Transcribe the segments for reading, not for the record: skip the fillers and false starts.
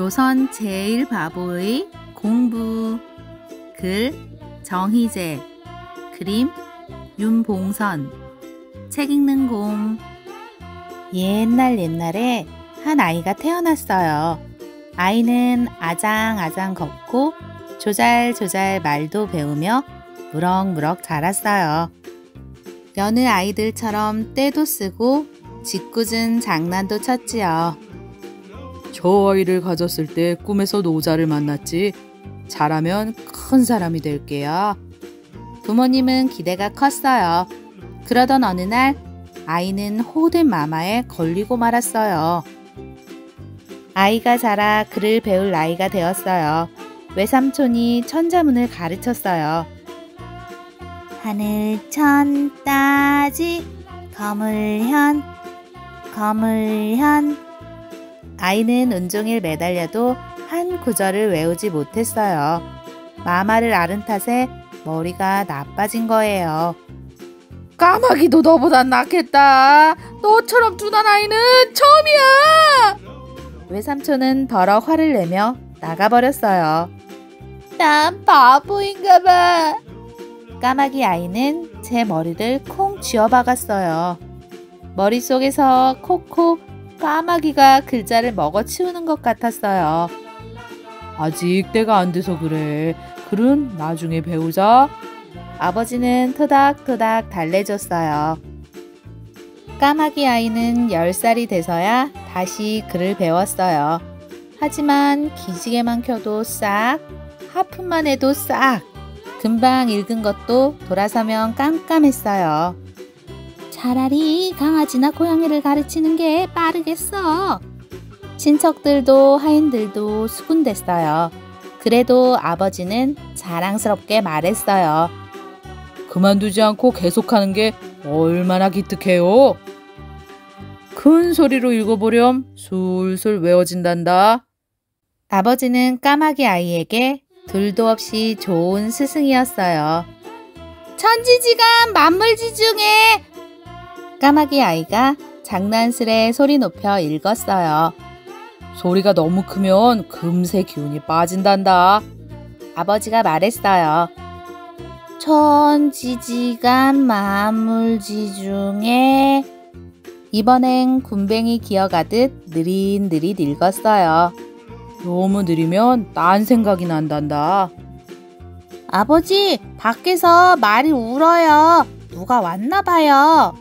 조선 제일 바보의 공부. 글 정희재, 그림 윤봉선. 책 읽는 곰. 옛날에 한 아이가 태어났어요. 아이는 아장아장 걷고 조잘조잘 말도 배우며 무럭무럭 자랐어요. 여느 아이들처럼 떼도 쓰고 짓궂은 장난도 쳤지요. 저 아이를 가졌을 때 꿈에서 노자를 만났지. 자라면 큰 사람이 될게야. 부모님은 기대가 컸어요. 그러던 어느 날 아이는 호된 마마에 걸리고 말았어요. 아이가 자라 글을 배울 나이가 되었어요. 외삼촌이 천자문을 가르쳤어요. 하늘천 따지 거물현 거물현. 아이는 온종일 매달려도 한 구절을 외우지 못했어요. 마마를 앓은 탓에 머리가 나빠진 거예요. 까마귀도 너보단 낫겠다. 너처럼 둔한 아이는 처음이야. 외삼촌은 더러 화를 내며 나가버렸어요. 난 바보인가 봐. 까마귀 아이는 제 머리를 콩 쥐어박았어요. 머릿속에서 콕콕 까마귀가 글자를 먹어치우는 것 같았어요. 아직 때가 안 돼서 그래. 글은 나중에 배우자. 아버지는 토닥토닥 달래줬어요. 까마귀 아이는 10살이 돼서야 다시 글을 배웠어요. 하지만 기지개만 켜도 싹, 하품만 해도 싹. 금방 읽은 것도 돌아서면 깜깜했어요. 차라리 강아지나 고양이를 가르치는 게 빠르겠어. 친척들도 하인들도 수군댔어요. 그래도 아버지는 자랑스럽게 말했어요. 그만두지 않고 계속하는 게 얼마나 기특해요. 큰 소리로 읽어보렴 술술 외워진단다. 아버지는 까마귀 아이에게 둘도 없이 좋은 스승이었어요. 천지지간 만물지중해. 까마귀 아이가 장난스레 소리 높여 읽었어요. 소리가 너무 크면 금세 기운이 빠진단다. 아버지가 말했어요. 천지지간 만물지중해. 이번엔 군뱅이 기어가듯 느릿느릿 읽었어요. 너무 느리면 딴 생각이 난단다. 아버지, 밖에서 말이 울어요. 누가 왔나 봐요.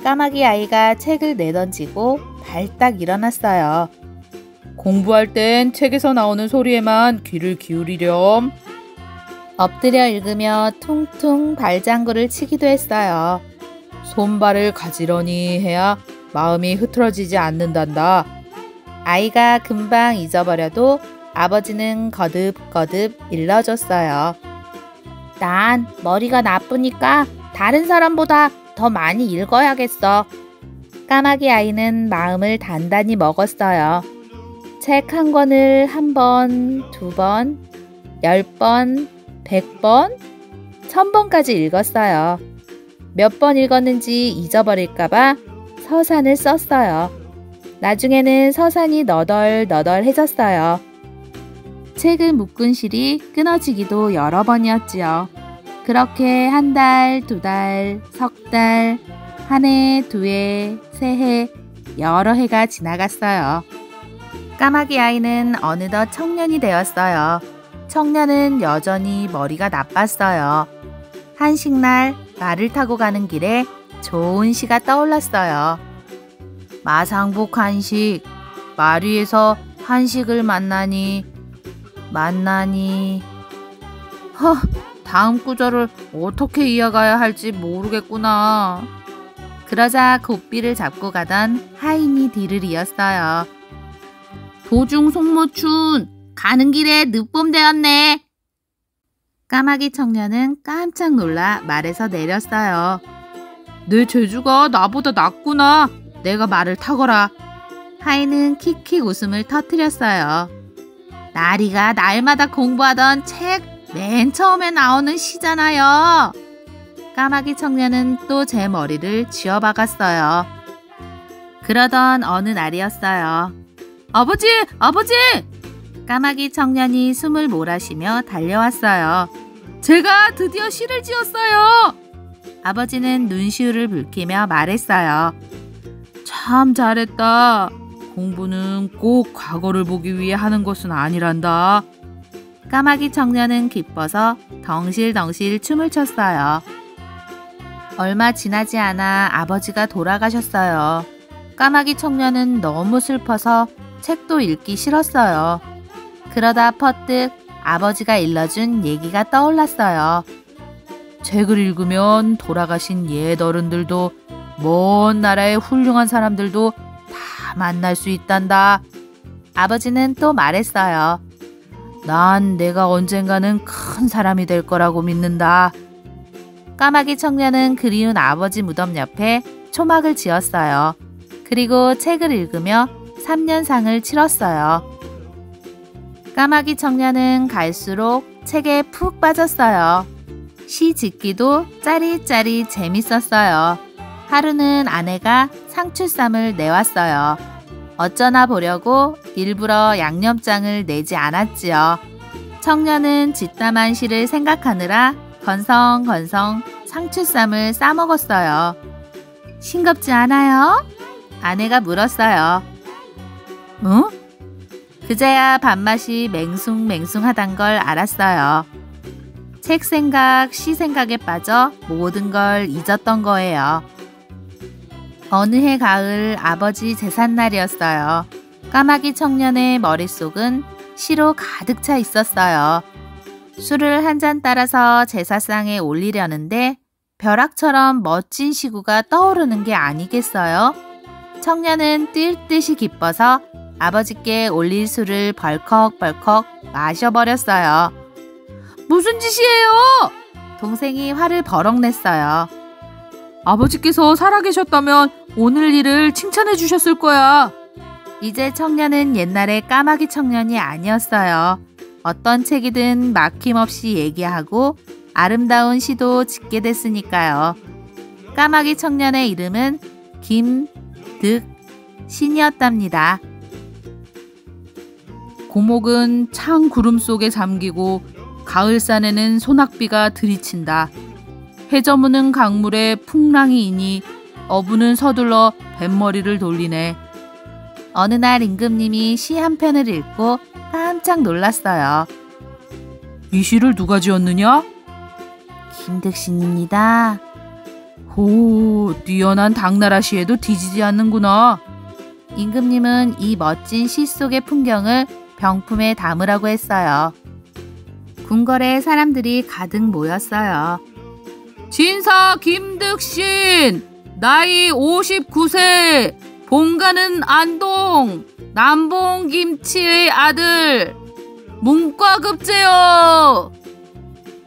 까마귀 아이가 책을 내던지고 발딱 일어났어요. 공부할 땐 책에서 나오는 소리에만 귀를 기울이렴. 엎드려 읽으며 퉁퉁 발장구를 치기도 했어요. 손발을 가지런히 해야 마음이 흐트러지지 않는단다. 아이가 금방 잊어버려도 아버지는 거듭거듭 일러줬어요. 난 머리가 나쁘니까 다른 사람보다 더 많이 읽어야겠어. 까마귀 아이는 마음을 단단히 먹었어요. 책 한 권을 1번, 2번, 10번, 100번, 1000번까지 읽었어요. 몇 번 읽었는지 잊어버릴까봐 서산을 썼어요. 나중에는 서산이 너덜너덜해졌어요. 책을 묶은 실이 끊어지기도 여러 번이었지요. 그렇게 1달, 2달, 석 달, 1해, 2해, 3해, 여러 해가 지나갔어요. 까마귀 아이는 어느덧 청년이 되었어요. 청년은 여전히 머리가 나빴어요. 한식날 말을 타고 가는 길에 좋은 시가 떠올랐어요. 마상복 한식, 말 위에서 한식을 만나니 다음 구절을 어떻게 이어가야 할지 모르겠구나. 그러자 고삐를 잡고 가던 하인이 뒤를 이었어요. 도중 송모춘, 가는 길에 늦봄 되었네. 까마귀 청년은 깜짝 놀라 말에서 내렸어요. 내 재주가 나보다 낫구나. 내가 말을 타거라. 하인은 킥킥 웃음을 터뜨렸어요. 나리가 날마다 공부하던 책 맨 처음에 나오는 시잖아요. 까마귀 청년은 또 제 머리를 쥐어박았어요. 그러던 어느 날이었어요. 아버지! 아버지! 까마귀 청년이 숨을 몰아쉬며 달려왔어요. 제가 드디어 시를 지었어요. 아버지는 눈시울을 붉히며 말했어요. 참 잘했다. 공부는 꼭 과거를 보기 위해 하는 것은 아니란다. 까마귀 청년은 기뻐서 덩실덩실 춤을 췄어요. 얼마 지나지 않아 아버지가 돌아가셨어요. 까마귀 청년은 너무 슬퍼서 책도 읽기 싫었어요. 그러다 퍼뜩 아버지가 일러준 얘기가 떠올랐어요. 책을 읽으면 돌아가신 옛 어른들도 먼 나라의 훌륭한 사람들도 다 만날 수 있단다. 아버지는 또 말했어요. 난 내가 언젠가는 큰 사람이 될 거라고 믿는다. 까마귀 청년은 그리운 아버지 무덤 옆에 초막을 지었어요. 그리고 책을 읽으며 3년상을 치렀어요. 까마귀 청년은 갈수록 책에 푹 빠졌어요. 시 짓기도 짜릿짜릿 재밌었어요. 하루는 아내가 상추쌈을 내왔어요. 어쩌나 보려고 일부러 양념장을 내지 않았지요. 청년은 짓담한 시를 생각하느라 건성건성 상추쌈을 싸먹었어요. 싱겁지 않아요? 아내가 물었어요. 응? 그제야 밥맛이 맹숭맹숭하단 걸 알았어요. 책 생각, 시 생각에 빠져 모든 걸 잊었던 거예요. 어느 해 가을 아버지 제삿날이었어요. 까마귀 청년의 머릿속은 시로 가득 차 있었어요. 술을 한 잔 따라서 제사상에 올리려는데 벼락처럼 멋진 시구가 떠오르는 게 아니겠어요? 청년은 뛸 듯이 기뻐서 아버지께 올릴 술을 벌컥벌컥 마셔버렸어요. 무슨 짓이에요? 동생이 화를 버럭 냈어요. 아버지께서 살아계셨다면 오늘 일을 칭찬해 주셨을 거야. 이제 청년은 옛날의 까마귀 청년이 아니었어요. 어떤 책이든 막힘없이 얘기하고 아름다운 시도 짓게 됐으니까요. 까마귀 청년의 이름은 김득신이었답니다. 고목은 찬 구름 속에 잠기고 가을산에는 소낙비가 들이친다. 해저무는 강물에 풍랑이 이니 어부는 서둘러 뱃머리를 돌리네. 어느 날 임금님이 시 한 편을 읽고 깜짝 놀랐어요. 이 시를 누가 지었느냐? 김득신입니다. 호, 뛰어난 당나라 시에도 뒤지지 않는구나. 임금님은 이 멋진 시 속의 풍경을 병품에 담으라고 했어요. 궁궐에 사람들이 가득 모였어요. 진사 김득신, 나이 59세, 본가는 안동, 남봉 김치의 아들, 문과급제요.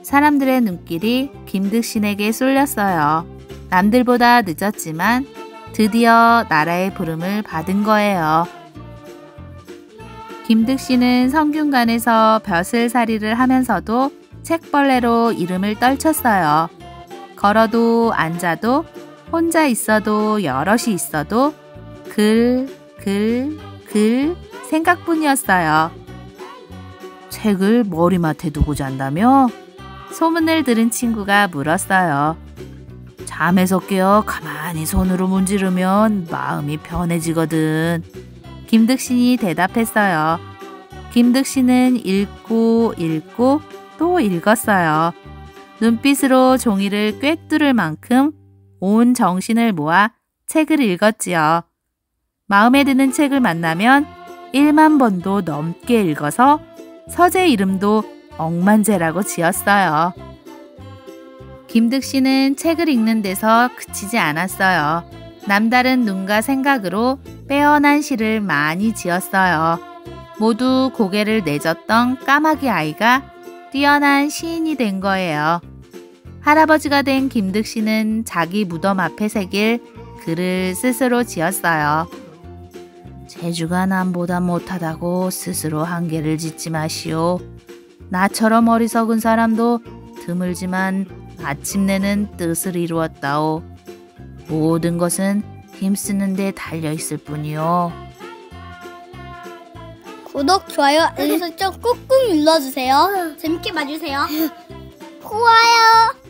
사람들의 눈길이 김득신에게 쏠렸어요. 남들보다 늦었지만 드디어 나라의 부름을 받은 거예요. 김득신은 성균관에서 벼슬살이를 하면서도 책벌레로 이름을 떨쳤어요. 걸어도 앉아도 혼자 있어도 여럿이 있어도 글 생각뿐이었어요. 책을 머리맡에 두고 잔다며? 소문을 들은 친구가 물었어요. 잠에서 깨어 가만히 손으로 문지르면 마음이 편해지거든. 김득신이 대답했어요. 김득신은 읽고 또 읽었어요. 눈빛으로 종이를 꿰뚫을 만큼 온 정신을 모아 책을 읽었지요. 마음에 드는 책을 만나면 1만 번도 넘게 읽어서 서재 이름도 억만재라고 지었어요. 김득신은 책을 읽는 데서 그치지 않았어요. 남다른 눈과 생각으로 빼어난 시를 많이 지었어요. 모두 고개를 내젓던 까마귀 아이가 뛰어난 시인이 된 거예요. 할아버지가 된 김득신은 자기 무덤 앞에 새길 글을 스스로 지었어요. 재주가 남보다 못하다고 스스로 한계를 짓지 마시오. 나처럼 어리석은 사람도 드물지만 마침내는 뜻을 이루었다오. 모든 것은 힘쓰는 데 달려있을 뿐이요. 구독, 좋아요, 알림 설정 꾹꾹 눌러주세요. 재밌게 봐주세요. 고마워요.